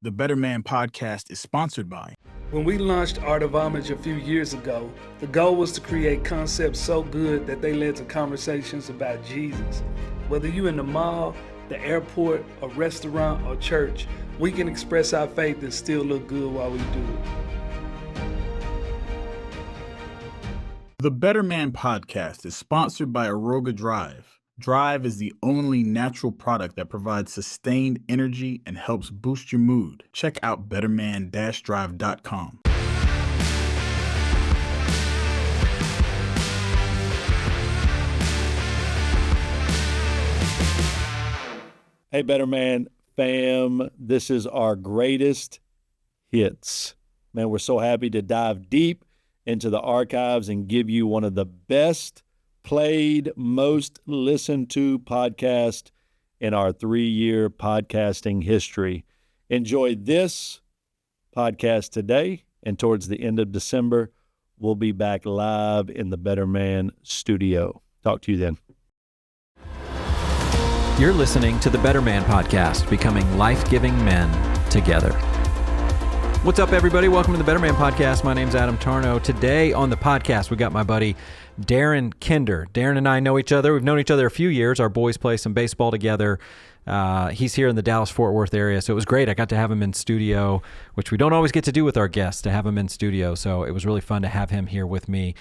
The BetterMan Podcast is sponsored by. When we launched Art of Homage a few years ago, the goal was to create concepts so good that they led to conversations about Jesus. Whether you're in the mall, the airport, a restaurant, or church, we can express our faith and still look good while we do it. The BetterMan Podcast is sponsored by Aroga Drive. Drive is the only natural product that provides sustained energy and helps boost your mood. Check out betterman-drive.com. Hey, BetterMan fam, this is our greatest hits. Man, we're so happy to dive deep into the archives and give you one of the best played, most listened to podcast in our 3-year podcasting history. Enjoy this podcast today, and towards the end of December, we'll be back live in the BetterMan studio. Talk to you then. You're listening to the BetterMan Podcast, becoming life-giving men together. What's up, everybody? Welcome to the BetterMan Podcast. My name's Adam Tarnow. Today on the podcast, we got my buddy Darin Kinder. Darin and I know each other. We've known each other a few years. Our boys play some baseball together. He's here in the Dallas-Fort Worth area, so it was great. I got to have him in studio, which we don't always get to do with our guests, to have him in studio, so it was really fun to have him here with me.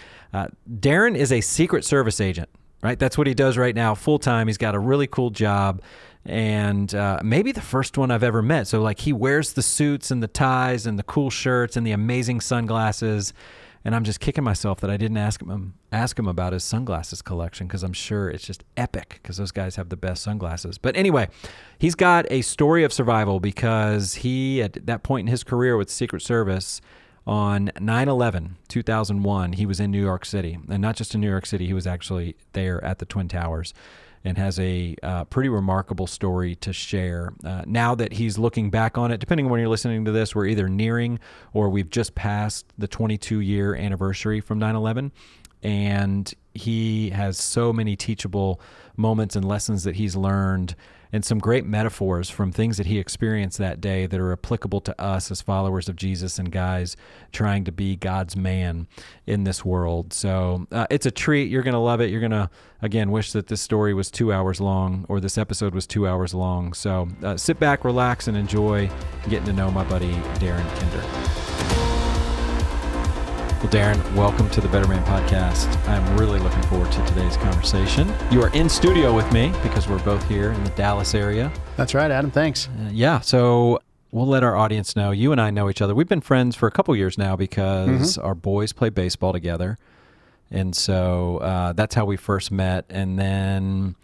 Darin is a Secret Service agent, right? That's what he does right now, full-time. He's got a really cool job, and maybe the first one I've ever met. So, like, he wears the suits and the ties and the cool shirts and the amazing sunglasses, and I'm just kicking myself that I didn't ask him about his sunglasses collection, because I'm sure it's just epic, because those guys have the best sunglasses. But anyway, he's got a story of survival, because he, at that point in his career with Secret Service, on 9/11, 2001, he was in New York City. And not just in New York City, he was actually there at the Twin Towers, and has a pretty remarkable story to share. Now that he's looking back on it, depending on when you're listening to this, we're either nearing or we've just passed the 22-year anniversary from 9/11, and he has so many teachable moments and lessons that he's learned, and some great metaphors from things that he experienced that day that are applicable to us as followers of Jesus and guys trying to be God's man in this world. So it's a treat. You're going to love it. You're going to, again, wish that this story was 2 hours long, or this episode was 2 hours long. So sit back, relax, and enjoy getting to know my buddy Darin Kinder. Well, Darin, welcome to the BetterMan Podcast. I'm really looking forward to today's conversation. You are in studio with me because we're both here in the Dallas area. That's right, Adam. Thanks. So we'll let our audience know. You and I know each other. We've been friends for a couple years now because our boys play baseball together. And so that's how we first met. And then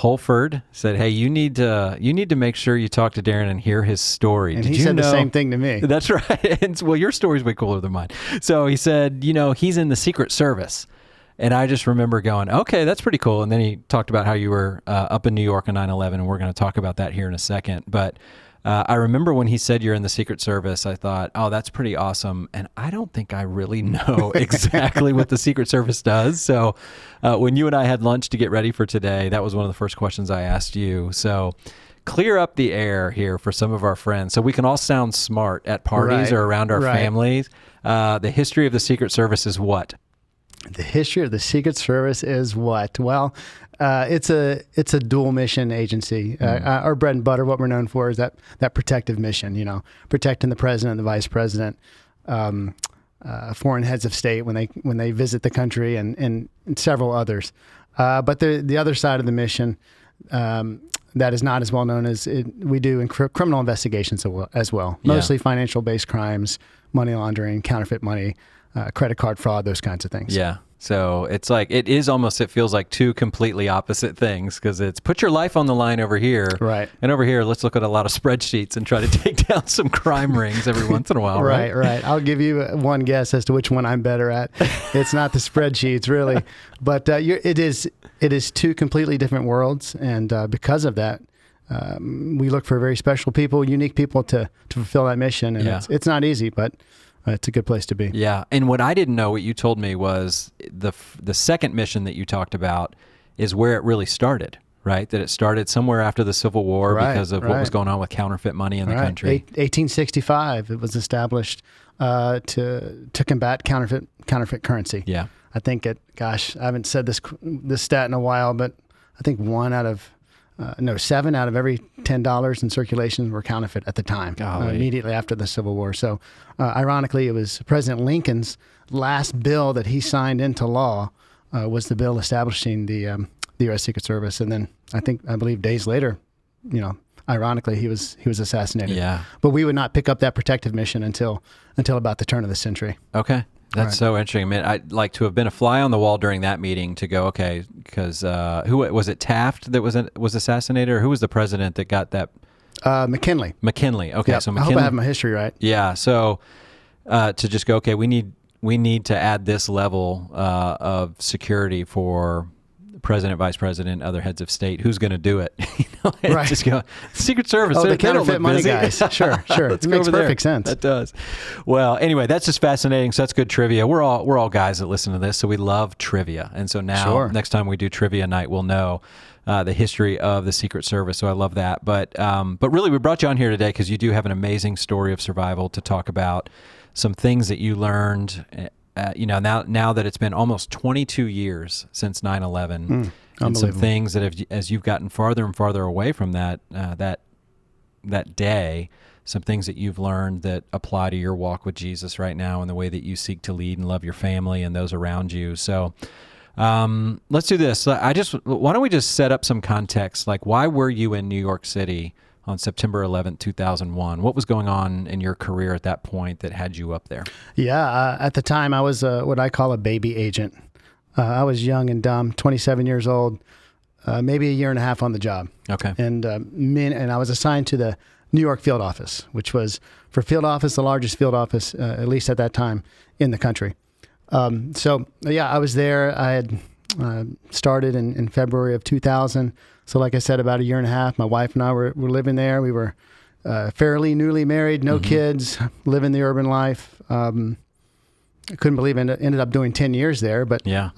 Holford said, "Hey, you need to make sure you talk to Darin and hear his story." And he said the same thing to me. That's right. And well, your story's way cooler than mine. So he said, he's in the Secret Service. And I just remember going, okay, that's pretty cool. And then he talked about how you were up in New York on 9/11, and we're going to talk about that here in a second. But I remember when he said you're in the Secret Service, I thought, oh, that's pretty awesome. And I don't think I really know exactly what the Secret Service does. So when you and I had lunch to get ready for today, that was one of the first questions I asked you. So clear up the air here for some of our friends so we can all sound smart at parties or around our families. The history of the Secret Service is what? The history of the Secret Service is what? Well, it's a dual mission agency. Our bread and butter, what we're known for, is that protective mission. Protecting the president and the vice president, foreign heads of state when they visit the country, and several others. But the other side of the mission that is not as well known as we do in criminal investigations as well. Mostly financial-based crimes, money laundering, counterfeit money, credit card fraud, those kinds of things. Yeah. So it's like, it feels like two completely opposite things, because it's put your life on the line over here. Right. And over here, let's look at a lot of spreadsheets and try to take down some crime rings every once in a while. Right. I'll give you one guess as to which one I'm better at. It's not the spreadsheets, really. But it is two completely different worlds. And because of that, we look for very special people, unique people to fulfill that mission. And it's not easy, but it's a good place to be. Yeah. And what I didn't know, what you told me, was the second mission that you talked about is where it really started, right? That it started somewhere after the Civil War because of what was going on with counterfeit money in the country. 1865, it was established to combat counterfeit currency. Yeah. I think I haven't said this stat in a while, but I think 7 out of every $10 in circulation were counterfeit at the time, immediately after the Civil War. So, ironically, it was President Lincoln's last bill that he signed into law was the bill establishing the U.S. Secret Service, and then I believe days later, ironically, he was assassinated. Yeah. But we would not pick up that protective mission until about the turn of the century. Okay. That's so interesting. I mean, I'd like to have been a fly on the wall during that meeting to go, okay, because who was it? Taft that was assassinated, or who was the president that got that? McKinley. McKinley. Okay, yep. so McKinley. I hope I have my history right. Yeah. So to just go, okay, we need to add this level of security for president, vice president, other heads of state. Who's going to do it? Right. Just go, Secret Service. The counterfeit money guys. Sure. Let's it go makes over perfect there. sense. That does. Well, anyway, that's just fascinating. So that's good trivia. We're all guys that listen to this, so we love trivia. And so now, next time we do trivia night, we'll know the history of the Secret Service. So I love that. But really, we brought you on here today because you do have an amazing story of survival to talk about. Some things that you learned. Now that it's been almost 22 years since 9/11. And some things that as you've gotten farther and farther away from that day, some things that you've learned that apply to your walk with Jesus right now and the way that you seek to lead and love your family and those around you. So let's do this. Why don't we just set up some context? Like, why were you in New York City on September 11th, 2001? What was going on in your career at that point that had you up there? Yeah, at the time I was what I call a baby agent. I was young and dumb, 27 years old, maybe a year and a half on the job. Okay. And I was assigned to the New York field office, which was, for field office, the largest field office, at least at that time, in the country. I was there. I had started in February of 2000. So like I said, about a year and a half, my wife and I were living there. We were fairly newly married, no kids, living the urban life. I couldn't believe it ended up doing 10 years there. But so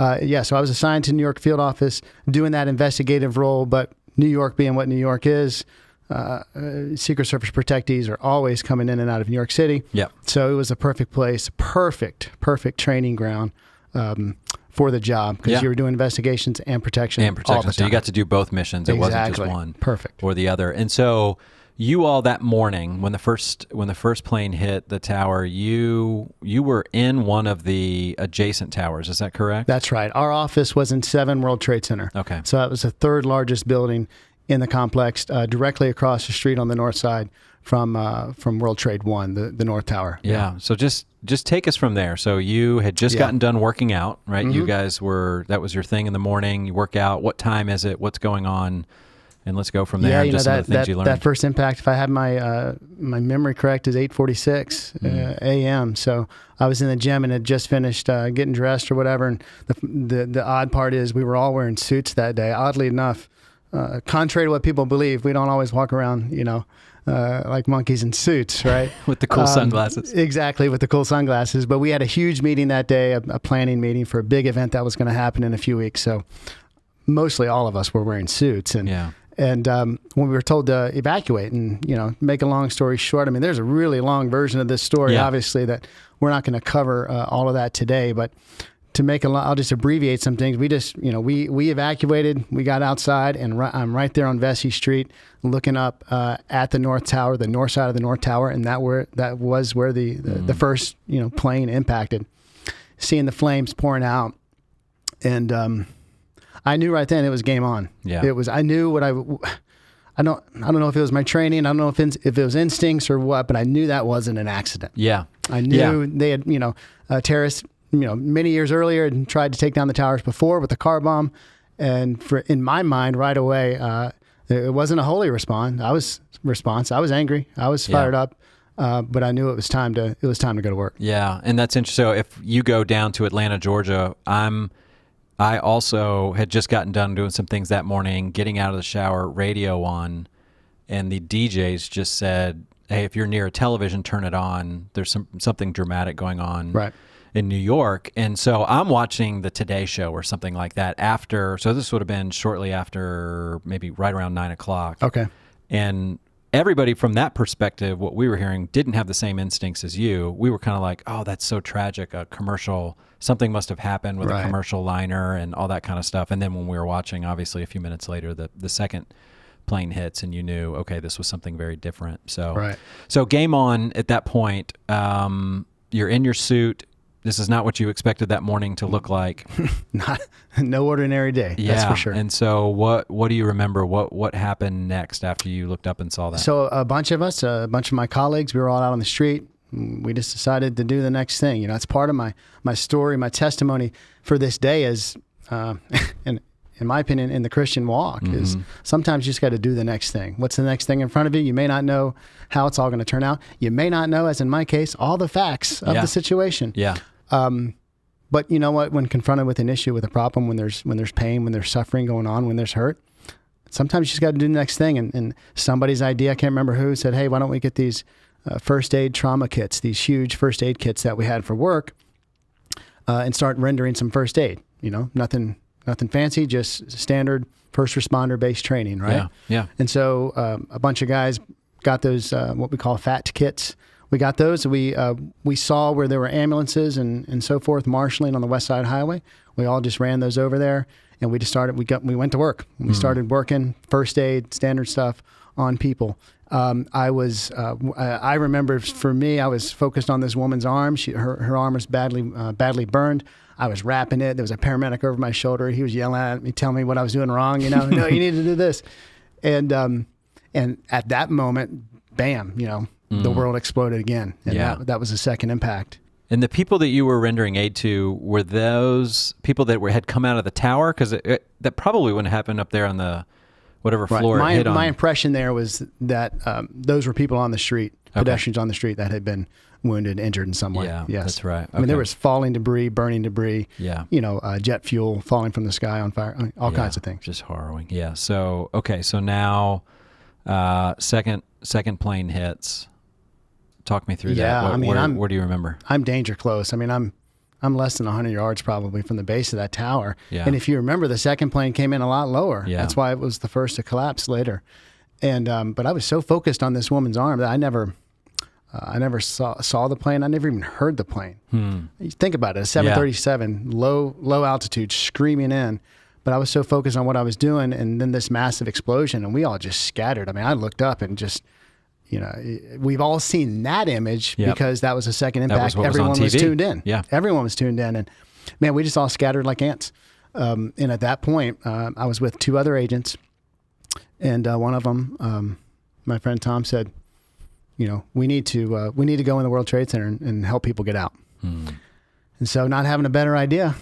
I was assigned to New York field office, doing that investigative role. But New York being what New York is, Secret Service protectees are always coming in and out of New York City. Yep. So it was a perfect place, perfect training ground for the job, because you were doing investigations and protection. All the time. So you got to do both missions. It wasn't just one. Perfect. Or the other. And so you all that morning, when the first plane hit the tower, you were in one of the adjacent towers. Is that correct? That's right. Our office was in 7 World Trade Center. Okay. So that was the third largest building in the complex, directly across the street on the north side from World Trade One, the North Tower. Yeah. So just take us from there. So you had just gotten done working out, right? Mm-hmm. You guys that was your thing in the morning. You work out. What time is it? What's going on? And let's go from there. Yeah, some of the things you learned. That first impact, if I have my memory correct, is 8:46 a.m. So I was in the gym and had just finished getting dressed or whatever. And the odd part is we were all wearing suits that day. Oddly enough, contrary to what people believe, we don't always walk around, like monkeys in suits, right? With the cool sunglasses. Exactly, with the cool sunglasses. But we had a huge meeting that day, a planning meeting for a big event that was going to happen in a few weeks. So mostly all of us were wearing suits. And when we were told to evacuate and, make a long story short, I mean, there's a really long version of this story, obviously, that we're not going to cover all of that today. But to make I'll just abbreviate some things. We just, we evacuated, we got outside, and I'm right there on Vesey Street looking up at the North Tower, the north side of the North Tower. And that was where the first, plane impacted, seeing the flames pouring out. And, I knew right then it was game on. Yeah. I knew what I don't know if it was my training. I don't know if it was instincts or what, but I knew that wasn't an accident. Yeah. I knew they had, terrorists, many years earlier had tried to take down the towers before with the car bomb. And in my mind right away, it wasn't a holy response. I was angry. I was fired up. But I knew it was time to go to work. Yeah. And that's interesting. So if you go down to Atlanta, Georgia, I also had just gotten done doing some things that morning, getting out of the shower, radio on, and the DJs just said, hey, if you're near a television, turn it on. There's something dramatic going on. Right. in New York. And so I'm watching the Today Show or something like that after. So this would have been shortly after, maybe right around 9 o'clock. Okay. And everybody from that perspective, what we were hearing, didn't have the same instincts as you. We were kind of like, oh, that's so tragic. A commercial, something must have happened with a commercial liner and all that kind of stuff. And then when we were watching, obviously a few minutes later, the second plane hits and you knew, okay, this was something very different. So, so game on at that point. You're in your suit. This is not what you expected that morning to look like. No ordinary day. That's for sure. And so what do you remember? What happened next after you looked up and saw that? So a bunch of us, a bunch of my colleagues, we were all out on the street. We just decided to do the next thing. You know, it's part of my story, my testimony for this day is, in my opinion, in the Christian walk is sometimes you just got to do the next thing. What's the next thing in front of you? You may not know how it's all going to turn out. You may not know, as in my case, all the facts of the situation. Yeah. But you know what? When confronted with an issue, with a problem, when there's pain, when there's suffering going on, when there's hurt, sometimes you just got to do the next thing. And somebody's idea, I can't remember who, said, hey, why don't we get these first aid trauma kits, these huge first aid kits that we had for work, and start rendering some first aid. You know, nothing fancy, just standard first responder based training, right? Yeah. And so a bunch of guys got those what we call FAT kits. We got those. We saw where there were ambulances and so forth marshaling on the West Side Highway. We all just ran those over there, and we just started. We went to work. We started working first aid, standard stuff on people. I remember for me, I was focused on this woman's arm. Her arm was badly burned. I was wrapping it. There was a paramedic over my shoulder. He was yelling at me, telling me what I was doing wrong. You know, no, you need to do this. And at that moment, bam, you know, the world exploded again. And that was the second impact. And the people that you were rendering aid to, were those people that had come out of the tower? Because that probably wouldn't happen up there on the whatever floor it hit on. My impression there was that those were people on the street, pedestrians on the street that had been wounded, injured in some way. Yeah, yes. That's right. Okay. I mean, there was falling debris, burning debris, you know, jet fuel falling from the sky on fire, all kinds of things. Just harrowing. Yeah. So, okay. So now, second plane hits. Talk me through that. Where do you remember? I'm danger close. I mean, I'm less than 100 yards probably from the base of that tower. Yeah. And if you remember, the second plane came in a lot lower. Yeah. That's why it was the first to collapse later. And but I was so focused on this woman's arm that I never saw the plane. I never even heard the plane. You think about it, a 737, low altitude, screaming in. But I was so focused on what I was doing, and then this massive explosion, and we all just scattered. I mean, I looked up and just, you know, we've all seen that image because that was a second impact. Everyone was tuned in. Yeah. Everyone was tuned in. And man, we just all scattered like ants. And at that point, I was with two other agents, and one of them, my friend Tom, said, you know, we need to go in the World Trade Center and help people get out. And so, not having a better idea,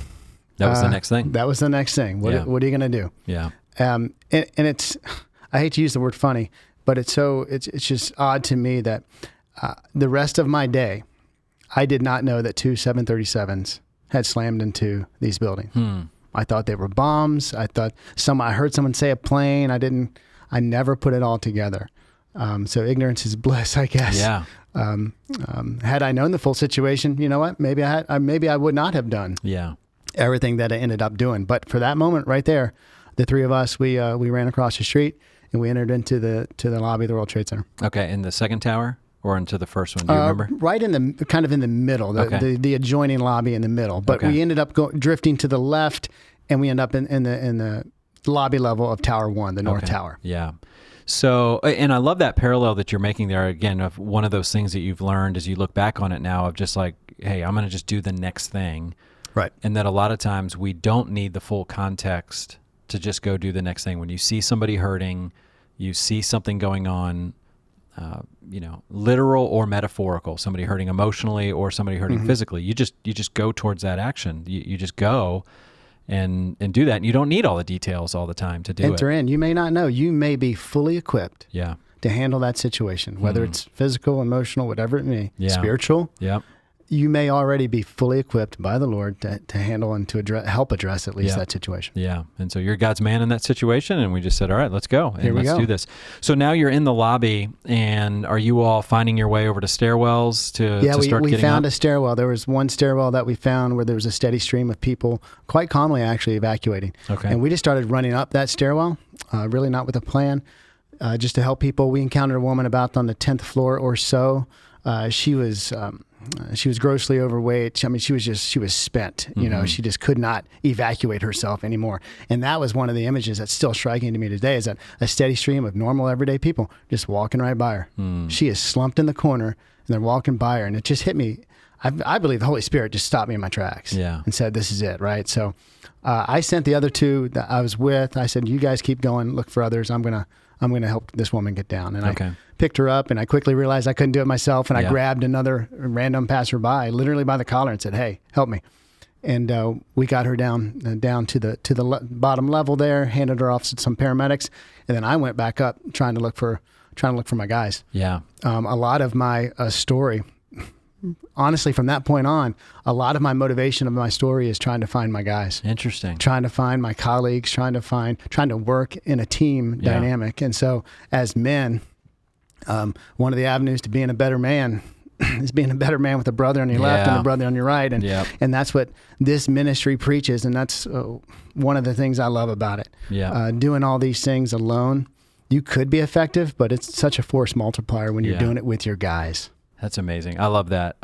that was the next thing. That was the next thing. What are you going to do? Yeah. And it's, I hate to use the word funny, but it's just odd to me that the rest of my day, I did not know that two 737s had slammed into these buildings. I thought they were bombs. I heard someone say a plane. I never put it all together. So ignorance is bliss, I guess. Yeah. Had I known the full situation, you know what? Maybe I would not have done everything that I ended up doing. But for that moment right there, the three of us, we ran across the street and we entered into the lobby of the World Trade Center. Okay, in the second tower or into the first one? Do you remember? Right in the kind of in the middle, the adjoining lobby in the middle. But we ended up drifting to the left, and we end up in the lobby level of Tower 1, the North Tower. Yeah. So, and I love that parallel that you're making there, again, of one of those things that you've learned as you look back on it now, of just like, hey, I'm going to just do the next thing. Right. And that a lot of times we don't need the full context to just go do the next thing. When you see somebody hurting, you see something going on, you know, literal or metaphorical, somebody hurting emotionally or somebody hurting physically, you just go towards that action. You just go and do that. And you don't need all the details all the time to do it. Enter in. You may not know. You may be fully equipped to handle that situation, whether it's physical, emotional, whatever it may be, spiritual. Yep. you may already be fully equipped by the Lord to handle and to help address at least that situation. Yeah. And so you're God's man in that situation. And we just said, all right, let's go. And Here we let's go. do this. So now you're in the lobby, and are you all finding your way over to stairwells to start we getting found up? a stairwell. There was one stairwell that we found where there was a steady stream of people quite calmly actually evacuating. Okay. And we just started running up that stairwell, really not with a plan, just to help people. We encountered a woman about on the 10th floor or so. She was grossly overweight. I mean, she was spent. You know, she just could not evacuate herself anymore. And that was one of the images that's still striking to me today, is that a steady stream of normal, everyday people just walking right by her. She is slumped in the corner, and they're walking by her, and it just hit me. I believe the Holy Spirit just stopped me in my tracks and said, "This is it," right? So I sent the other two that I was with. I said, "You guys keep going, look for others. I'm gonna help this woman get down." And I picked her up, and I quickly realized I couldn't do it myself, and I grabbed another random passerby, literally by the collar, and said, "Hey, help me." And we got her down to the bottom level there, handed her off to some paramedics, and then I went back up trying to look for my guys. Yeah. A lot of my story, honestly, from that point on, a lot of my motivation of my story is trying to find my guys. Interesting. Trying to find my colleagues, trying to work in a team dynamic. And so as men, one of the avenues to being a better man is being a better man with a brother on your left and a brother on your right. And that's what this ministry preaches. And that's one of the things I love about it. Yeah. Doing all these things alone, you could be effective, but it's such a force multiplier when you're doing it with your guys. That's amazing. I love that.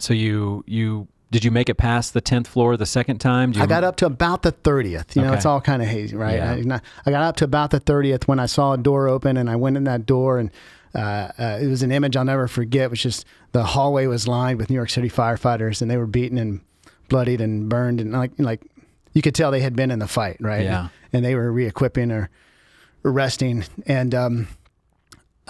So did you make it past the 10th floor the second time? I got up to about the 30th. You know, it's all kind of hazy, right? Yeah. I got up to about the 30th when I saw a door open, and I went in that door, and it was an image I'll never forget. It was just the hallway was lined with New York City firefighters, and they were beaten and bloodied and burned, and like you could tell they had been in the fight, right? Yeah. And they were re-equipping or resting, and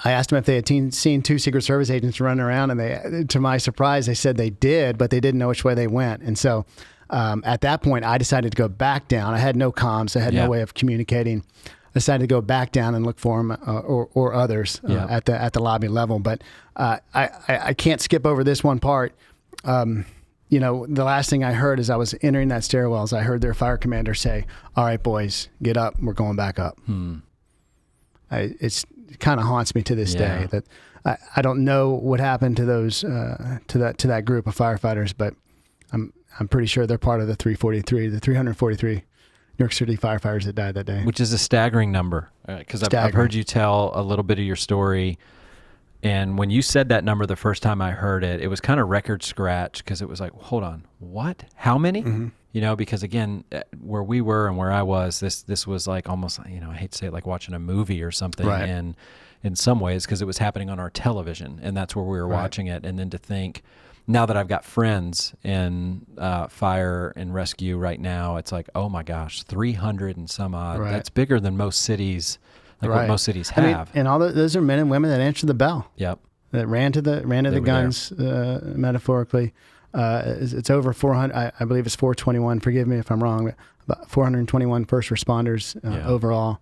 I asked them if they had seen two Secret Service agents running around, and they, to my surprise, they said they did, but they didn't know which way they went. And so at that point, I decided to go back down. I had no comms. I had no way of communicating. I decided to go back down and look for them or others at the lobby level. But I can't skip over this one part. You know, the last thing I heard as I was entering that stairwell is I heard their fire commander say, "All right, boys, get up. We're going back up." It kind of haunts me to this day that I don't know what happened to those to that group of firefighters, but I'm pretty sure they're part of the 343 New York City firefighters that died that day. Which is a staggering number, because I've heard you tell a little bit of your story, and when you said that number the first time I heard it, it was kind of record scratch, because it was like, hold on, what? How many? You know, because again, where we were and where I was, this was like almost, you know, I hate to say it, like watching a movie or something. Right. And in some ways, because it was happening on our television, and that's where we were watching it. And then to think, now that I've got friends in fire and rescue right now, it's like, oh my gosh, 300 and some odd. Right. That's bigger than most cities, what most cities have. I mean, and all those are men and women that answered the bell. Yep. That ran to the guns, metaphorically. It's over 400. I believe it's 421. Forgive me if I'm wrong. But about 421 first responders overall.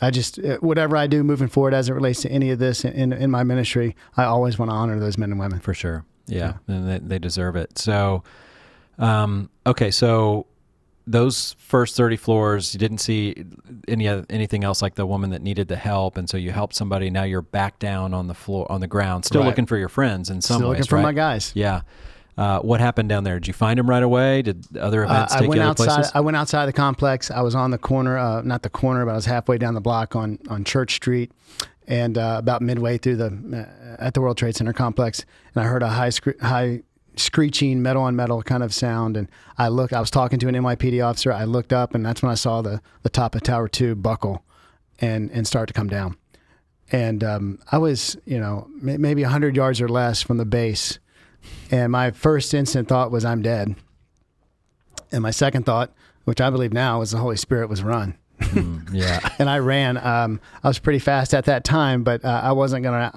I just whatever I do moving forward as it relates to any of this in my ministry, I always want to honor those men and women. For sure. Yeah. And they deserve it. So, okay. So those first 30 floors, you didn't see anything else like the woman that needed the help. And so you helped somebody. Now you're back down on the floor, on the ground, still looking for your friends in some ways. Still looking for my guys. Yeah. What happened down there? Did you find them right away? Did other events take you other places? I went outside the complex. I was on the corner, not the corner, but I was halfway down the block on Church Street, and about midway through at the World Trade Center complex, and I heard a high screeching metal on metal kind of sound, and I was talking to an NYPD officer. I looked up, and that's when I saw the top of Tower 2 buckle and start to come down. And I was, maybe 100 yards or less from the base. And my first instant thought was, I'm dead. And my second thought, which I believe now, was the Holy Spirit was run. Yeah. And I ran. I was pretty fast at that time, but I wasn't gonna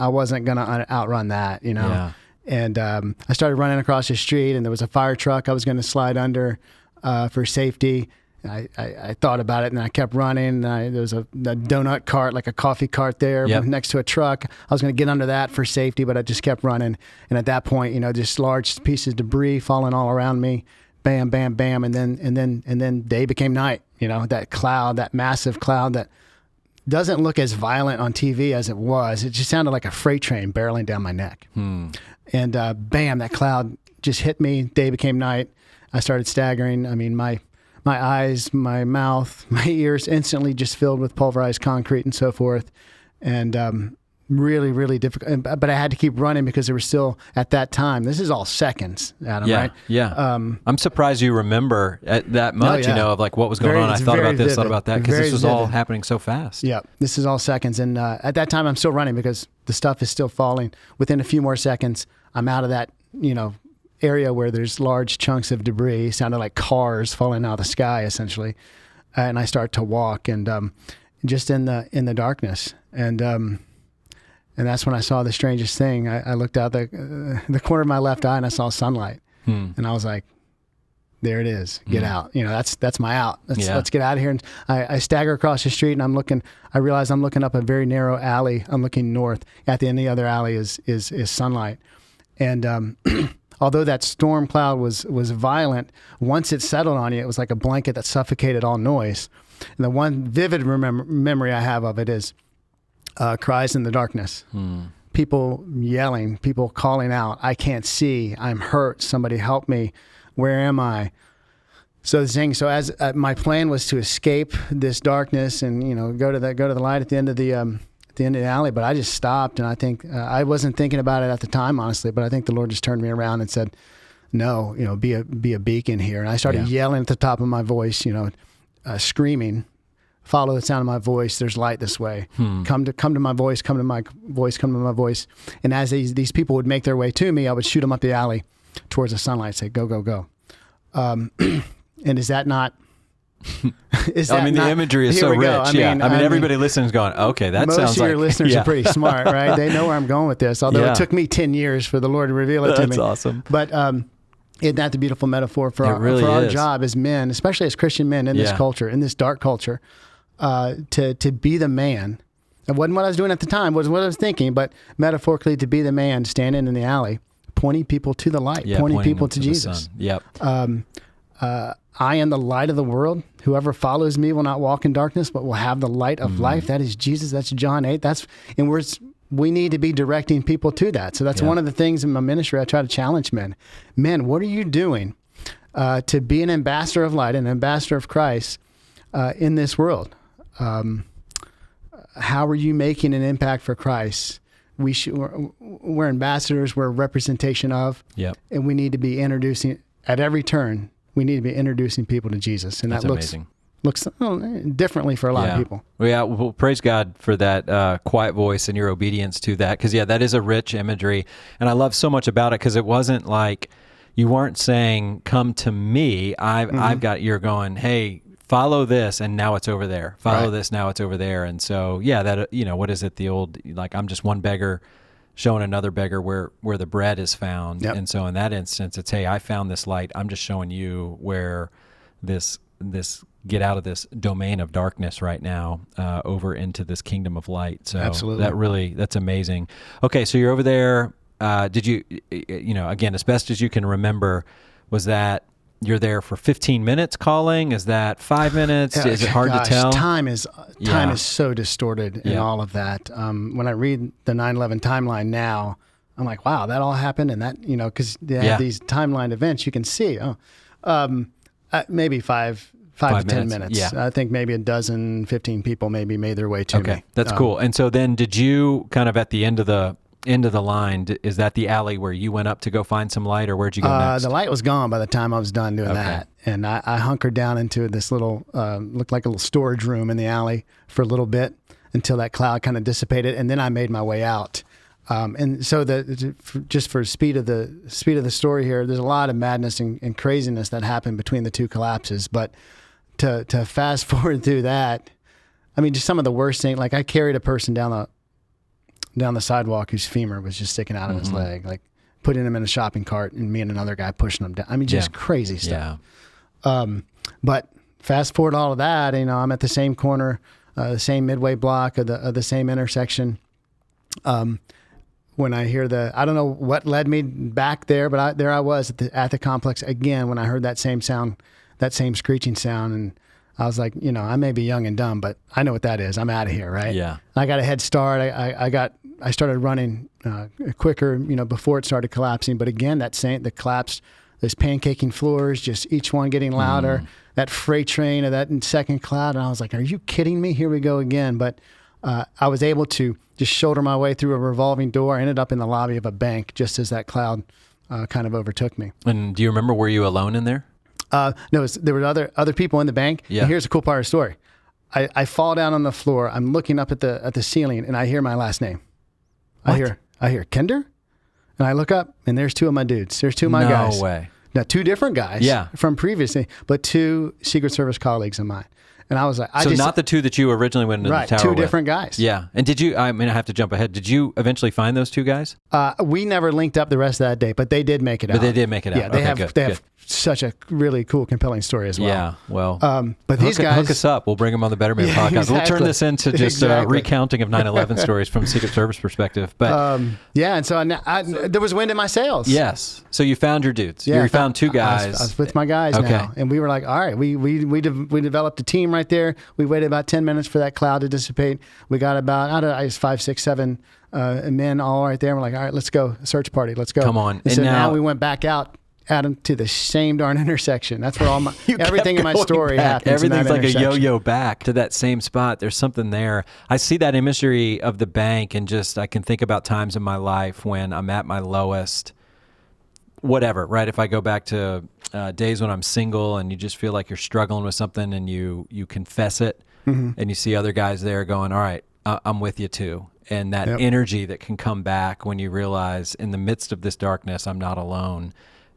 outrun that, Yeah. And I started running across the street, and there was a fire truck I was going to slide under for safety. I thought about it, and I kept running. There was a donut cart, like a coffee cart there next to a truck. I was going to get under that for safety, but I just kept running. And at that point, just large pieces of debris falling all around me. Bam, bam, bam, and then day became night. That cloud, that massive cloud that doesn't look as violent on TV as it was. It just sounded like a freight train barreling down my neck. And bam, that cloud just hit me. Day became night. I started staggering. I mean, my eyes, my mouth, my ears instantly just filled with pulverized concrete and so forth. And really, really difficult. But I had to keep running because there were still, at that time, this is all seconds, Adam, right? Yeah. I'm surprised you remember that much, of like what was going on. I thought about this, thought about that, because this was all happening so fast. Yeah, this is all seconds. And at that time, I'm still running because the stuff is still falling. Within a few more seconds, I'm out of that, area where there's large chunks of debris. It sounded like cars falling out of the sky, essentially. And I start to walk, and just in the darkness. And that's when I saw the strangest thing. I looked out the corner of my left eye, and I saw sunlight. And I was like, there it is. Get out. That's my out. Let's get out of here. And I stagger across the street, and I realize I'm looking up a very narrow alley. I'm looking north. At the end of the other alley is sunlight. And although that storm cloud was violent, once it settled on you, it was like a blanket that suffocated all noise. And the one vivid memory I have of it is cries in the darkness. People yelling, people calling out, I can't see, I'm hurt, somebody help me, where am I? So as my plan was to escape this darkness and go to the light at the end of the alley, but I just stopped, and I think I wasn't thinking about it at the time, honestly, but I think the Lord just turned me around and said, no, be a beacon here. And I started yelling at the top of my voice, screaming, follow the sound of my voice. There's light this way. Come to my voice, come to my voice, come to my voice. And as these people would make their way to me, I would shoot them up the alley towards the sunlight, say, go, go, go. And is that not... the imagery is so rich. Everybody listening is going, okay, that sounds like... Most of your listeners are pretty smart, right? They know where I'm going with this, although it took me 10 years for the Lord to reveal it to me. That's awesome. But isn't that the beautiful metaphor for our job as men, especially as Christian men in this culture, in this dark culture, to be the man? It wasn't what I was doing at the time, wasn't what I was thinking, but metaphorically to be the man standing in the alley, pointing people to the light, pointing people to Jesus. I am the light of the world. Whoever follows me will not walk in darkness, but will have the light of life. That is Jesus. That's John 8. We need to be directing people to that. So that's one of the things in my ministry I try to challenge men. Men, what are you doing to be an ambassador of light, an ambassador of Christ in this world? How are you making an impact for Christ? We're ambassadors. We're a representation of. And we need to be introducing at every turn. We need to be introducing people to Jesus, and that looks differently for a lot of people. Well, praise God for that quiet voice and your obedience to that, because that is a rich imagery, and I love so much about it because it wasn't like you weren't saying, "Come to me." I've got. You're going, "Hey, follow this," and now it's over there. Follow this, now it's over there, and so that what is it? The old I'm just one beggar showing another beggar where the bread is found. And so in that instance, it's, hey, I found this light. I'm just showing you where this get out of this domain of darkness right now over into this kingdom of light. So absolutely. That's amazing. Okay, so you're over there. Did you, again, as best as you can remember, was that you're there for 15 minutes calling? Is that 5 minutes? Is it hard to tell? Time is so distorted in all of that. When I read the 9/11 timeline now, I'm like, wow, that all happened, and that because they have these timeline events, you can see. Maybe five to 10 minutes. I think maybe 15 people maybe made their way to me. Okay, that's cool. And so then, did you kind of at the end of the line, is that the alley where you went up to go find some light, or where'd you go next? The light was gone by the time I was done doing that. And I hunkered down into this little, looked like a little storage room in the alley for a little bit until that cloud kind of dissipated. And then I made my way out. And so just for speed of the story here, there's a lot of madness and craziness that happened between the two collapses. But to fast forward through that, I mean, just some of the worst things, like I carried a person down the sidewalk whose femur was just sticking out of his leg, like putting him in a shopping cart and me and another guy pushing him down. I mean, just crazy stuff. But fast forward all of that, I'm at the same corner, the same midway block of the same intersection. When I hear I don't know what led me back there, but there I was at the complex again when I heard that same sound, that same screeching sound, and I was like, I may be young and dumb, but I know what that is. I'm out of here, right? Yeah. I got a head start. I started running quicker, before it started collapsing. But again, the collapse, those pancaking floors, just each one getting louder. That freight train of that second cloud, and I was like, "Are you kidding me? Here we go again!" But I was able to just shoulder my way through a revolving door. I ended up in the lobby of a bank just as that cloud kind of overtook me. And do you remember, were you alone in there? No, there were other people in the bank. Yeah. And here's a cool part of the story. I fall down on the floor. I'm looking up at the ceiling, and I hear my last name. What? I hear Kinder, and I look up, and there's two of my dudes. There's two of my guys. No way. Now, two different guys from previously, but two Secret Service colleagues of mine. And I was like, not the two that you originally went into the tower two with. different guys. Yeah. And I have to jump ahead. Did you eventually find those two guys? We never linked up the rest of that day, but they did make it out. But they did make it out. Yeah, they Okay, have such a really cool, compelling story as well. Yeah, well. But these guys... Hook us up. We'll bring them on the BetterMan podcast. Exactly. We'll turn this into just a recounting of 9/11 stories from Secret Service perspective. But and so there was wind in my sails. Yes. So you found your dudes. Yeah, you found two guys. I was with my guys now. And we were like, all right, we developed a team right there. We waited about 10 minutes for that cloud to dissipate. We got about, I don't know, 5, 6, 7 men all right there. We're like, all right, let's go. Search party. Let's go. Come on. And so now we went back out, Adam, to the same darn intersection. That's where all my everything in my story happens. Everything's like a yo-yo back to that same spot. There's something there. I see that imagery of the bank, and I can think about times in my life when I'm at my lowest, whatever, right? If I go back to days when I'm single and you just feel like you're struggling with something and you confess it, and you see other guys there going, all right, I'm with you too. And that energy that can come back when you realize in the midst of this darkness, I'm not alone.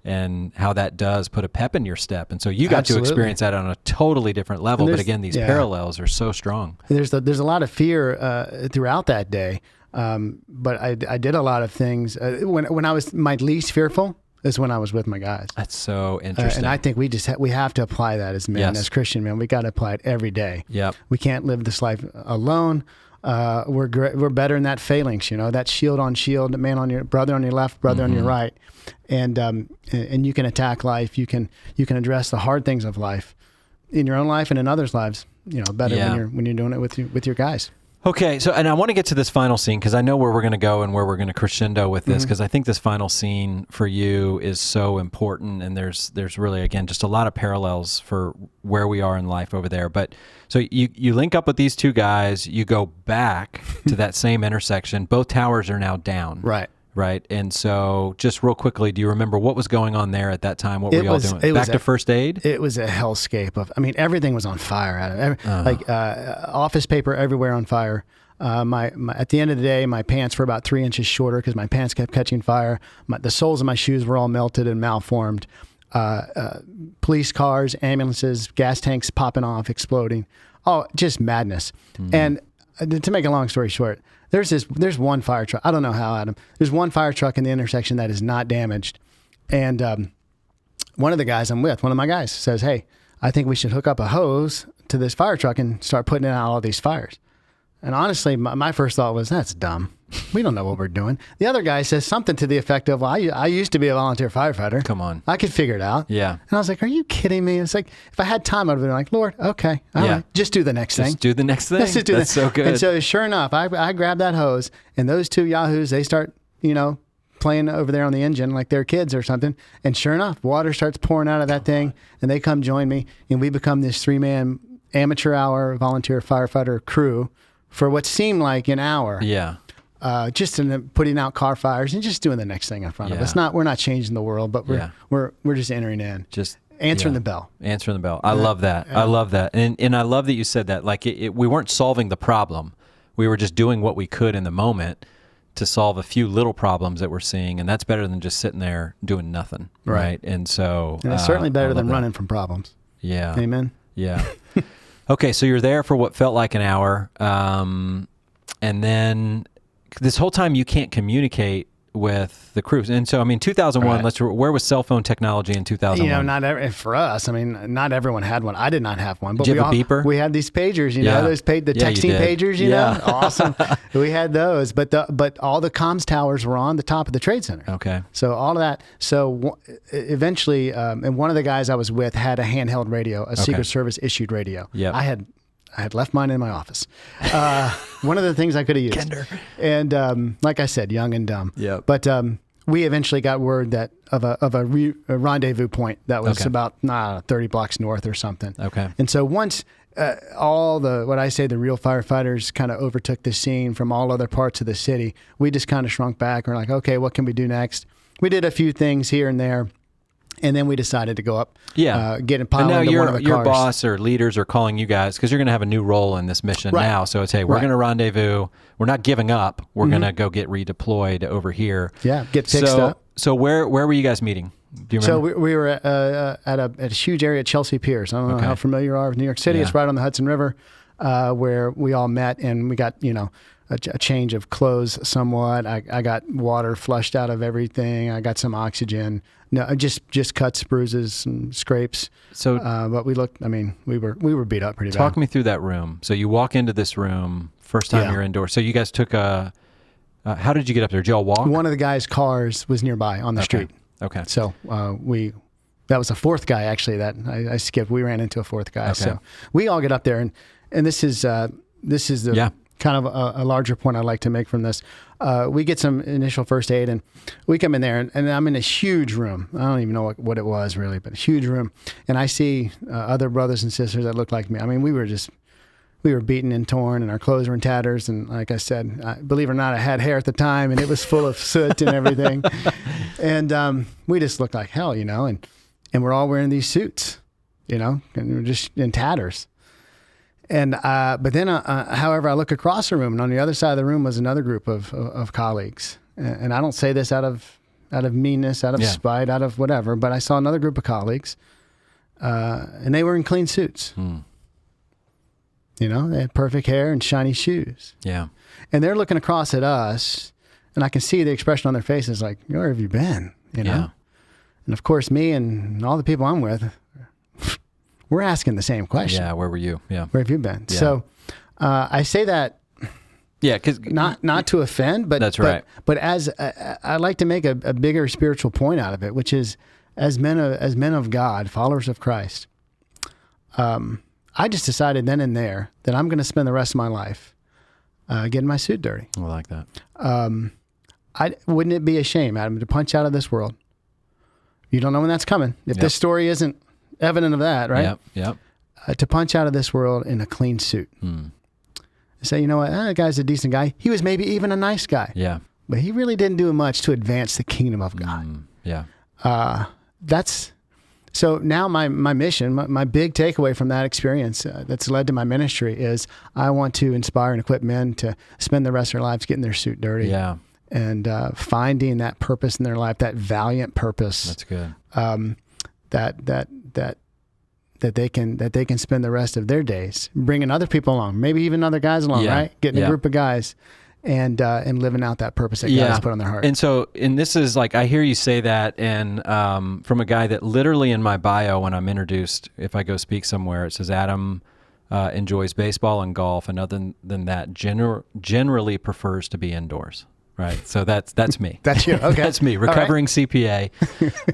And how that does put a pep in your step. And so you got to experience that on a totally different level. But again, these parallels are so strong. There's a lot of fear throughout that day. But I did a lot of things. When I was my least fearful is when I was with my guys. That's so interesting. And I think we have to apply that as men, as Christian men. We got to apply it every day. Yep. We can't live this life alone. We're better in that phalanx, that shield on shield, man on your brother on your left, brother on your right, and you can attack life. You can address the hard things of life in your own life and in others' lives. Better when you're doing it with your guys. Okay, so and I want to get to this final scene because I know where we're going to go and where we're going to crescendo with this because I think this final scene for you is so important, and there's really, again, just a lot of parallels for where we are in life over there. But so you link up with these two guys, you go back to that same intersection. Both towers are now down. Right. And so just real quickly, do you remember what was going on there at that time? What were y'all doing? Back to first aid? It was a hellscape everything was on fire. Office paper everywhere on fire. At the end of the day, my pants were about 3 inches shorter because my pants kept catching fire. The soles of my shoes were all melted and malformed. Police cars, ambulances, gas tanks popping off, exploding. Oh, just madness. And to make a long story short, there's one fire truck. I don't know how, Adam. There's one fire truck in the intersection that is not damaged. And one of the guys I'm with, one of my guys, says, hey, I think we should hook up a hose to this fire truck and start putting out all these fires. And honestly, my first thought was, that's dumb. We don't know what we're doing. The other guy says something to the effect of, well, I used to be a volunteer firefighter. Come on. I could figure it out. Yeah. And I was like, are you kidding me? It's like, if I had time, I would have been like, Lord, okay, all right, just do the next thing. Just do the next thing. Let's just do That's so good. And so sure enough, I grabbed that hose, and those two yahoos, they start, playing over there on the engine like they're kids or something. And sure enough, water starts pouring out of that thing, and they come join me, and we become this 3-man amateur hour volunteer firefighter crew for what seemed like an hour. Yeah. Just in putting out car fires and just doing the next thing in front of us. We're not changing the world, but we're just entering in. Just answering the bell. Answering the bell. I love that. I love that. And I love that you said that. Like we weren't solving the problem. We were just doing what we could in the moment to solve a few little problems that we're seeing, and that's better than just sitting there doing nothing. Right. And so and it's certainly better than running from problems. Yeah. Amen. Yeah. Okay, so you're there for what felt like an hour, and then this whole time you can't communicate with the crews? And so, I mean, 2001. Right. Where was cell phone technology in 2001? For us. I mean, not everyone had one. I did not have one. But Did you have a beeper? We had these pagers. You Yeah. know, those the Yeah, you texting did. pagers. You know, awesome. We had those. But all the comms towers were on the top of the Trade Center. Okay. So all of that. So eventually, and one of the guys I was with had a handheld radio, a Secret Service issued radio. Yep. I had left mine in my office. One of the things I could have used. Kinder. And like I said, young and dumb. Yep. But we eventually got word that of a rendezvous point that was about 30 blocks north or something. Okay. And so once all the real firefighters kind of overtook the scene from all other parts of the city, we just kind of shrunk back. We're like, okay, what can we do next? We did a few things here and there. And then we decided to go up, get and pile and now into one of the your cars. boss or leaders are calling you guys because you're going to have a new role in this mission now. So it's, hey, we're going to rendezvous. We're not giving up. We're going to go get redeployed over here. Yeah, get fixed up. So where were you guys meeting? Do you remember? So we were at a huge area at Chelsea Piers. I don't know how familiar you are with New York City. Yeah. It's right on the Hudson River, where we all met, and we got a change of clothes somewhat. I got water flushed out of everything. I got some oxygen. No, just cuts, bruises, and scrapes. So, but we looked. I mean, we were beat up pretty bad. Talk me through that room. So you walk into this room, first time you're indoors. So you guys took how did you get up there? Did y'all walk? One of the guys' cars was nearby on the street. Okay. So that was a fourth guy actually that I skipped. We ran into a fourth guy. Okay. So we all get up there, and this is the kind of a larger point I'd like to make from this. We get some initial first aid, and we come in there, and I'm in a huge room. I don't even know what it was really, but a huge room. And I see other brothers and sisters that look like me. I mean, we were beaten and torn, and our clothes were in tatters. And like I said, believe it or not, I had hair at the time, and it was full of soot and everything. And we just looked like hell, and we're all wearing these suits, and we're just in tatters. And but then, however, I look across the room, and on the other side of the room was another group of colleagues. And I don't say this out of meanness, out of spite, out of whatever, but I saw another group of colleagues, and they were in clean suits. They had perfect hair and shiny shoes. Yeah. And they're looking across at us, and I can see the expression on their faces like, where have you been? Yeah. And of course, me and all the people I'm with, we're asking the same question. Yeah. Where were you? Yeah. Where have you been? Yeah. So I say that because not to offend, but that's right. But as I'd like to make a bigger spiritual point out of it, which is as men of God, followers of Christ, I just decided then and there that I'm going to spend the rest of my life getting my suit dirty. I like that. Wouldn't it be a shame, Adam, to punch out of this world? You don't know when that's coming. If this story isn't evident of that, right? Yep. To punch out of this world in a clean suit. Say, you know what? That guy's a decent guy. He was maybe even a nice guy. Yeah. But he really didn't do much to advance the kingdom of God. So now my mission, my big takeaway from that experience that's led to my ministry is I want to inspire and equip men to spend the rest of their lives getting their suit dirty. Yeah. And finding that purpose in their life, that valiant purpose. That's good. That they can spend the rest of their days bringing other people along, maybe even other guys along, right? Getting a group of guys and living out that purpose that God has put on their heart. And this is like, I hear you say that, and from a guy that literally in my bio, when I'm introduced, if I go speak somewhere, it says Adam enjoys baseball and golf, and other than that, generally prefers to be indoors. Right. So that's me. That's you. Okay. That's me. Recovering CPA.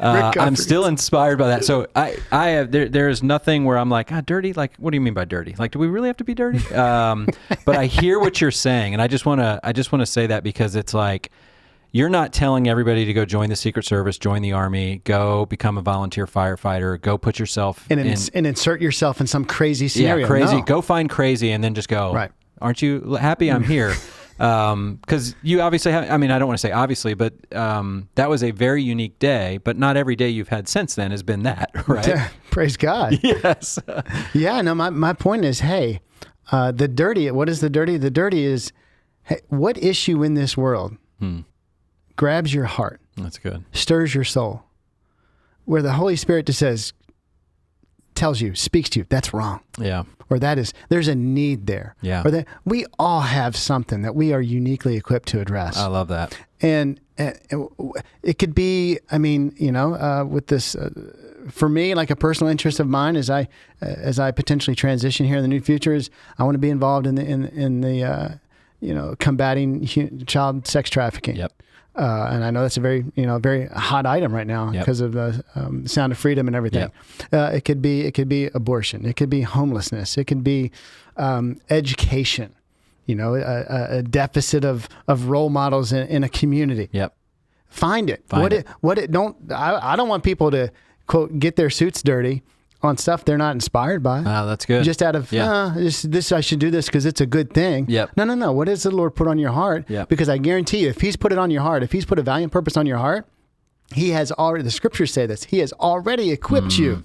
I'm still inspired by that. So I have, there's nothing where I'm like, dirty. Like, what do you mean by dirty? Like, do we really have to be dirty? But I hear what you're saying. And I just want to say that because it's like, you're not telling everybody to go join the Secret Service, join the Army, go become a volunteer firefighter, go put yourself and insert yourself in some crazy scenario. Yeah, crazy. No. Go find crazy and then just go, right. Aren't you happy I'm here? Because you obviously have, I mean, I don't want to say obviously, but that was a very unique day, but not every day you've had since then has been that, right? Yeah, praise God. Yes. Yeah, no, my point is, hey, the dirty, what is the dirty? The dirty is, hey, what issue in this world grabs your heart? That's good. Stirs your soul, where the Holy Spirit just says, tells you, speaks to you, that's wrong. Yeah. Or there's a need there. Yeah. Or that we all have something that we are uniquely equipped to address. I love that. And it could be, I mean, with this, for me, like a personal interest of mine, as I potentially transition here in the near future, is I want to be involved in the combating child sex trafficking. Yep. And I know that's a very hot item right now because of the Sound of Freedom and everything. Yep. It could be abortion. It could be homelessness. It could be education. A deficit of role models in a community. Yep. Find it. I don't want people to quote get their suits dirty on stuff they're not inspired by. Oh, that's good. Just out of this I should do this because it's a good thing. Yep. No. What does the Lord put on your heart? Yep. Because I guarantee you, if He's put it on your heart, if He's put a valiant purpose on your heart, He has already. The Scriptures say this. He has already equipped you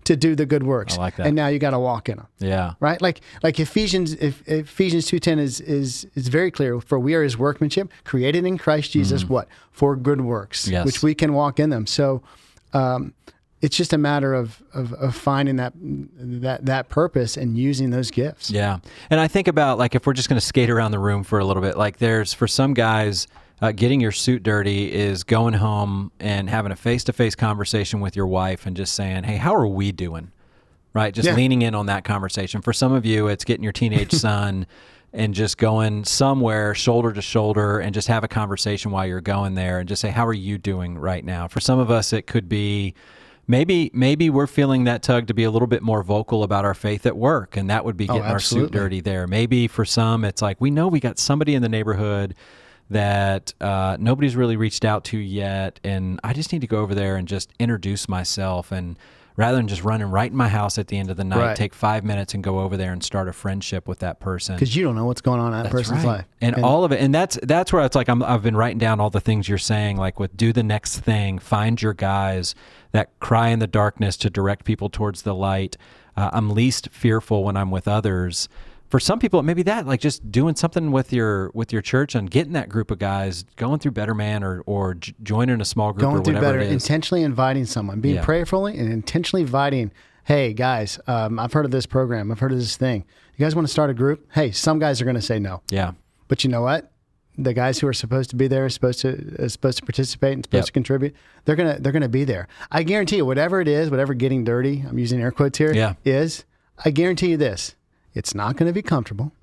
to do the good works. I like that. And now you got to walk in them. Yeah. Right? Like Ephesians 2:10 is very clear. For we are His workmanship, created in Christ Jesus, what? For good works, which we can walk in them. So it's just a matter of finding that purpose and using those gifts. Yeah. And I think about, like, if we're just going to skate around the room for a little bit, like for some guys, getting your suit dirty is going home and having a face-to-face conversation with your wife and just saying, hey, how are we doing? Right? Just leaning in on that conversation. For some of you, it's getting your teenage son and just going somewhere shoulder to shoulder and just have a conversation while you're going there and just say, how are you doing right now? For some of us, it could be maybe we're feeling that tug to be a little bit more vocal about our faith at work, and that would be getting our suit dirty there. Maybe for some, it's like, we know we got somebody in the neighborhood that nobody's really reached out to yet, and I just need to go over there and just introduce myself, and rather than just running right in my house at the end of the night, take 5 minutes and go over there and start a friendship with that person. Because you don't know what's going on in that person's life. And all of it, and that's where it's like I've been writing down all the things you're saying, like with do the next thing, find your guys that cry in the darkness to direct people towards the light. I'm least fearful when I'm with others. For some people, it may be that, like just doing something with your church and getting that group of guys, going through BetterMan or joining a small group or whatever it is. Intentionally inviting someone, being prayerfully and intentionally inviting, hey, guys, I've heard of this program. I've heard of this thing. You guys want to start a group? Hey, some guys are going to say no. Yeah. But you know what? The guys who are supposed to be there, supposed to participate and supposed to contribute, they're gonna be there. I guarantee you, whatever it is, whatever getting dirty, I'm using air quotes here, is, I guarantee you this. It's not going to be comfortable.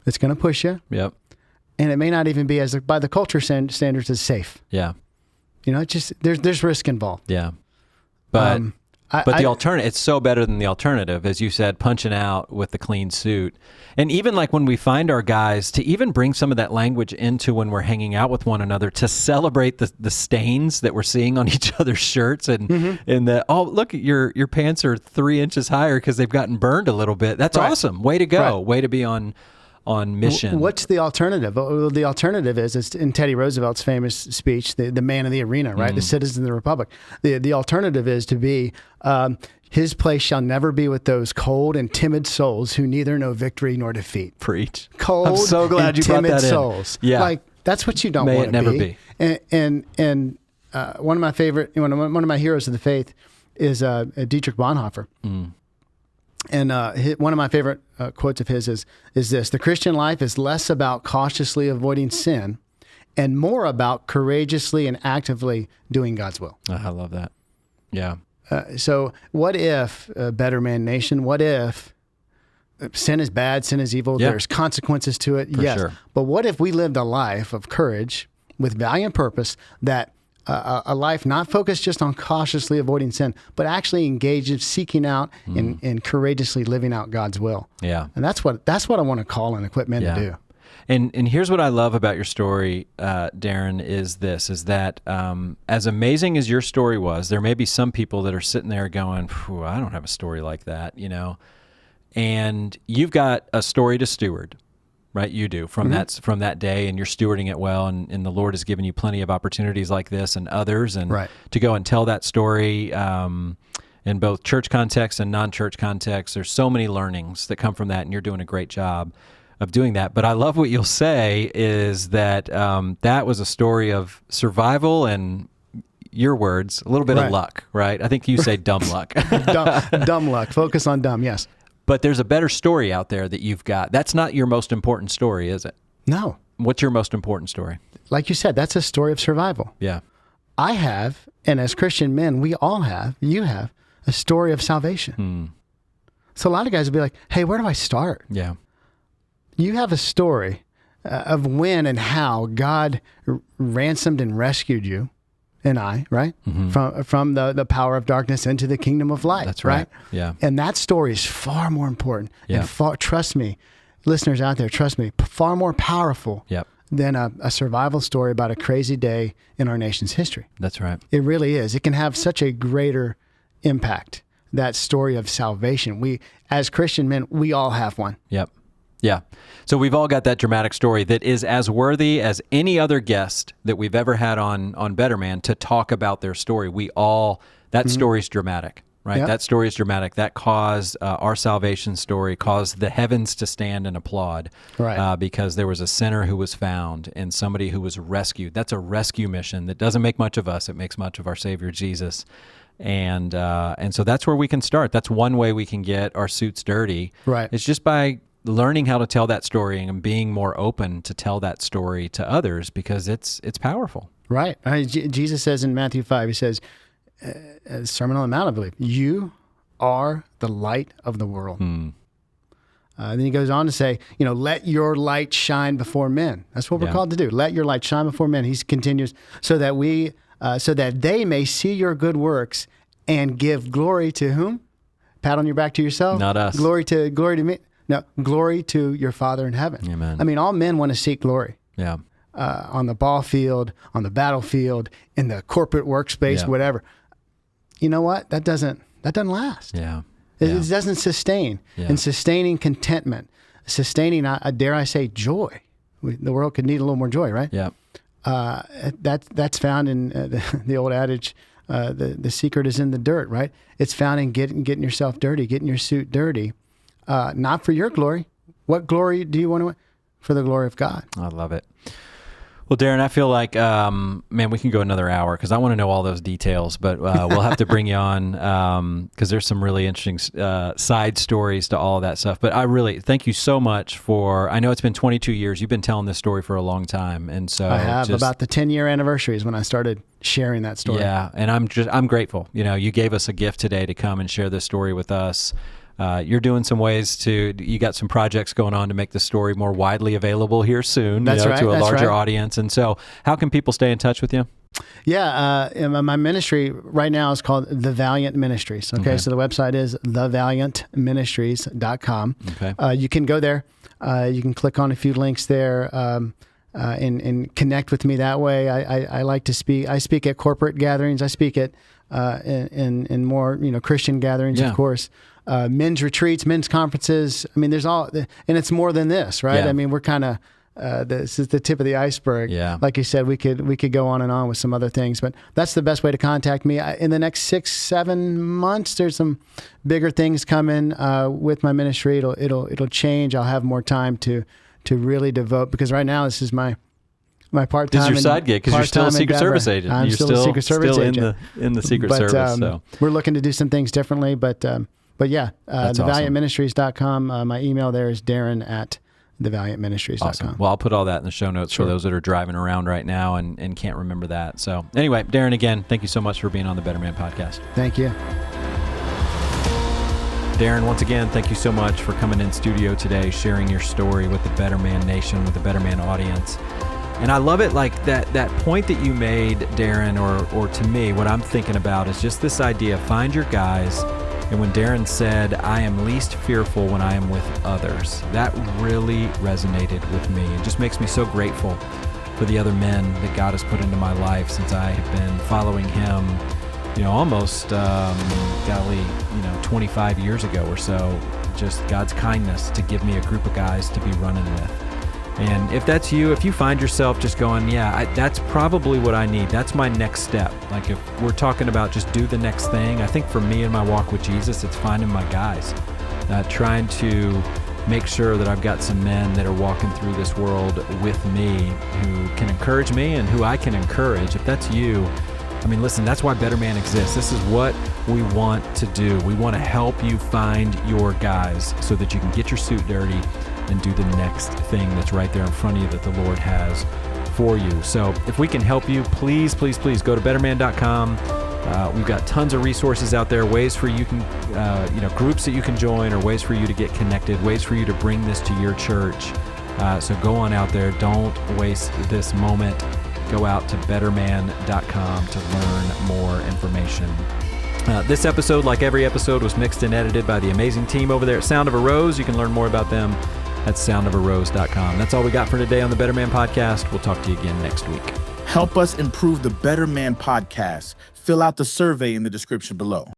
It's going to push you. Yep. And it may not even be, by the culture standards, as safe. Yeah. It's just, there's risk involved. Yeah. But the alternative, it's so better than the alternative, as you said, punching out with the clean suit. And even like when we find our guys, to even bring some of that language into when we're hanging out with one another, to celebrate the stains that we're seeing on each other's shirts and the, oh, look, your pants are 3 inches higher because they've gotten burned a little bit. That's awesome. Way to go. Way to be on mission. What's the alternative? Well, the alternative is, it's in Teddy Roosevelt's famous speech, the man of the arena, right? The citizen of the republic. The alternative is to be, his place shall never be with those cold and timid souls who neither know victory nor defeat. Preach. Cold, I'm so glad and you timid brought that souls. Yeah. Like, that's what you don't want to be. May it never be. And one of my favorite, one of my heroes of the faith is Dietrich Bonhoeffer. And one of my favorite quotes of his is this: the Christian life is less about cautiously avoiding sin and more about courageously and actively doing God's will. I love that. Yeah. So what if, BetterMan Nation, what if sin is bad, sin is evil, there's consequences to it? Yes. Sure. But what if we lived a life of courage with valiant purpose, that a life not focused just on cautiously avoiding sin, but actually engaged in seeking out and courageously living out God's will. Yeah. And that's what I want to call and equip men to do. And here's what I love about your story, Darin, is that as amazing as your story was, there may be some people that are sitting there going, I don't have a story like that, and you've got a story to steward. Right, you do from that day, and you're stewarding it well, and the Lord has given you plenty of opportunities like this and others, and to go and tell that story in both church context and non-church context. There's so many learnings that come from that, and you're doing a great job of doing that. But I love what you'll say is that that was a story of survival and, your words, a little bit of luck, right? I think you say dumb luck. dumb luck. Focus on dumb, yes. But there's a better story out there that you've got. That's not your most important story, is it? No. What's your most important story? like you said, that's a story of survival. Yeah. I have, and as Christian men, we all have, you have, a story of salvation. So a lot of guys will be like, hey, where do I start? Yeah. You have a story of when and how God ransomed and rescued you and I, right? From the power of darkness into the kingdom of light. That's right. Yeah. And that story is far more important. Yeah. And trust me, listeners out there, trust me, far more powerful Yep. than a survival story about a crazy day in our nation's history. That's right. It really is. It can have such a greater impact, that story of salvation. We, as Christian men, we all have one. Yep. Yeah. So we've all got that dramatic story that is as worthy as any other guest that we've ever had on BetterMan to talk about their story. That story's dramatic, right? Yep. That story is dramatic. That caused our salvation story, caused the heavens to stand and applaud, Right. Because there was a sinner who was found and somebody who was rescued. That's a rescue mission that doesn't make much of us. It makes much of our Savior Jesus. And so that's where we can start. That's one way we can get our suits dirty. Right. It's just by learning how to tell that story and being more open to tell that story to others, because it's powerful. Right. Jesus says in Matthew 5, he says, Sermon on the Mount, I believe, you are the light of the world. Then he goes on to say, let your light shine before men. That's what we're called to do. Let your light shine before men. He continues, so that they may see your good works and give glory to whom? Pat on your back to yourself? Not us. Glory to me? No, glory to your Father in heaven. Amen. I mean, all men want to seek glory. Yeah. On the ball field, on the battlefield, in the corporate workspace, whatever. You know what? That doesn't last. Yeah. It doesn't sustain. Yeah. And sustaining contentment, sustaining, dare I say, joy. The world could need a little more joy, right? Yeah. That's found in the old adage, the secret is in the dirt, right? It's found in getting yourself dirty, getting your suit dirty, not for your glory. What glory do you want to? For the glory of God. I love it. Well, Darin, I feel like, man, we can go another hour because I want to know all those details, but we'll have to bring you on because there's some really interesting side stories to all of that stuff. But I really thank you so much I know it's been 22 years. You've been telling this story for a long time. And so I have about the 10-year anniversary is when I started sharing that story. Yeah. And I'm grateful. You gave us a gift today to come and share this story with us. You're doing some ways you got some projects going on to make the story more widely available here soon, to a larger audience. And so how can people stay in touch with you? Yeah. My ministry right now is called The Valiant Ministries. Okay. So the website is thevaliantministries.com. Okay. You can go there. You can click on a few links there, and connect with me that way. I like to speak. I speak at corporate gatherings. I speak at, in more, Christian gatherings, of course. Men's retreats, men's conferences. I mean, there's all, and it's more than this, right? Yeah. I mean, we're kind of, this is the tip of the iceberg. Yeah. Like you said, we could go on and on with some other things, but that's the best way to contact me. In the next 6-7 months, there's some bigger things coming with my ministry. It'll change. I'll have more time to really devote, because right now this is my part-time. This is your side gig because you're still a Secret Service agent. I'm still a Secret Service agent. in the Secret Service. So we're looking to do some things differently, but yeah, thevaliantministries.com. My email there is Darin@thevaliantministries.com. Awesome. Well, I'll put all that in the show notes for those that are driving around right now and can't remember that. So anyway, Darin, again, thank you so much for being on the BetterMan Podcast. Thank you. Darin, once again, thank you so much for coming in studio today, sharing your story with the BetterMan Nation, with the BetterMan audience. And I love it, like that point that you made, Darin, or to me, what I'm thinking about is just this idea, find your guys. And when Darin said, I am least fearful when I am with others, that really resonated with me. It just makes me so grateful for the other men that God has put into my life since I have been following him, almost, 25 years ago or so. Just God's kindness to give me a group of guys to be running with. And if that's you, if you find yourself just going, that's probably what I need. That's my next step. Like if we're talking about just do the next thing, I think for me in my walk with Jesus, it's finding my guys, trying to make sure that I've got some men that are walking through this world with me who can encourage me and who I can encourage. If that's you, I mean, listen, that's why BetterMan exists. This is what we want to do. We want to help you find your guys so that you can get your suit dirty and do the next thing that's right there in front of you that the Lord has for you. So if we can help you, please, please, please go to betterman.com. We've got tons of resources out there, ways for you can, groups that you can join, or ways for you to get connected, ways for you to bring this to your church. So go on out there. Don't waste this moment. Go out to betterman.com to learn more information. This episode, like every episode, was mixed and edited by the amazing team over there at Sound of a Rose. You can learn more about them at soundofarose.com. That's all we got for today on the Better Man Podcast. We'll talk to you again next week. Help us improve the Better Man Podcast. Fill out the survey in the description below.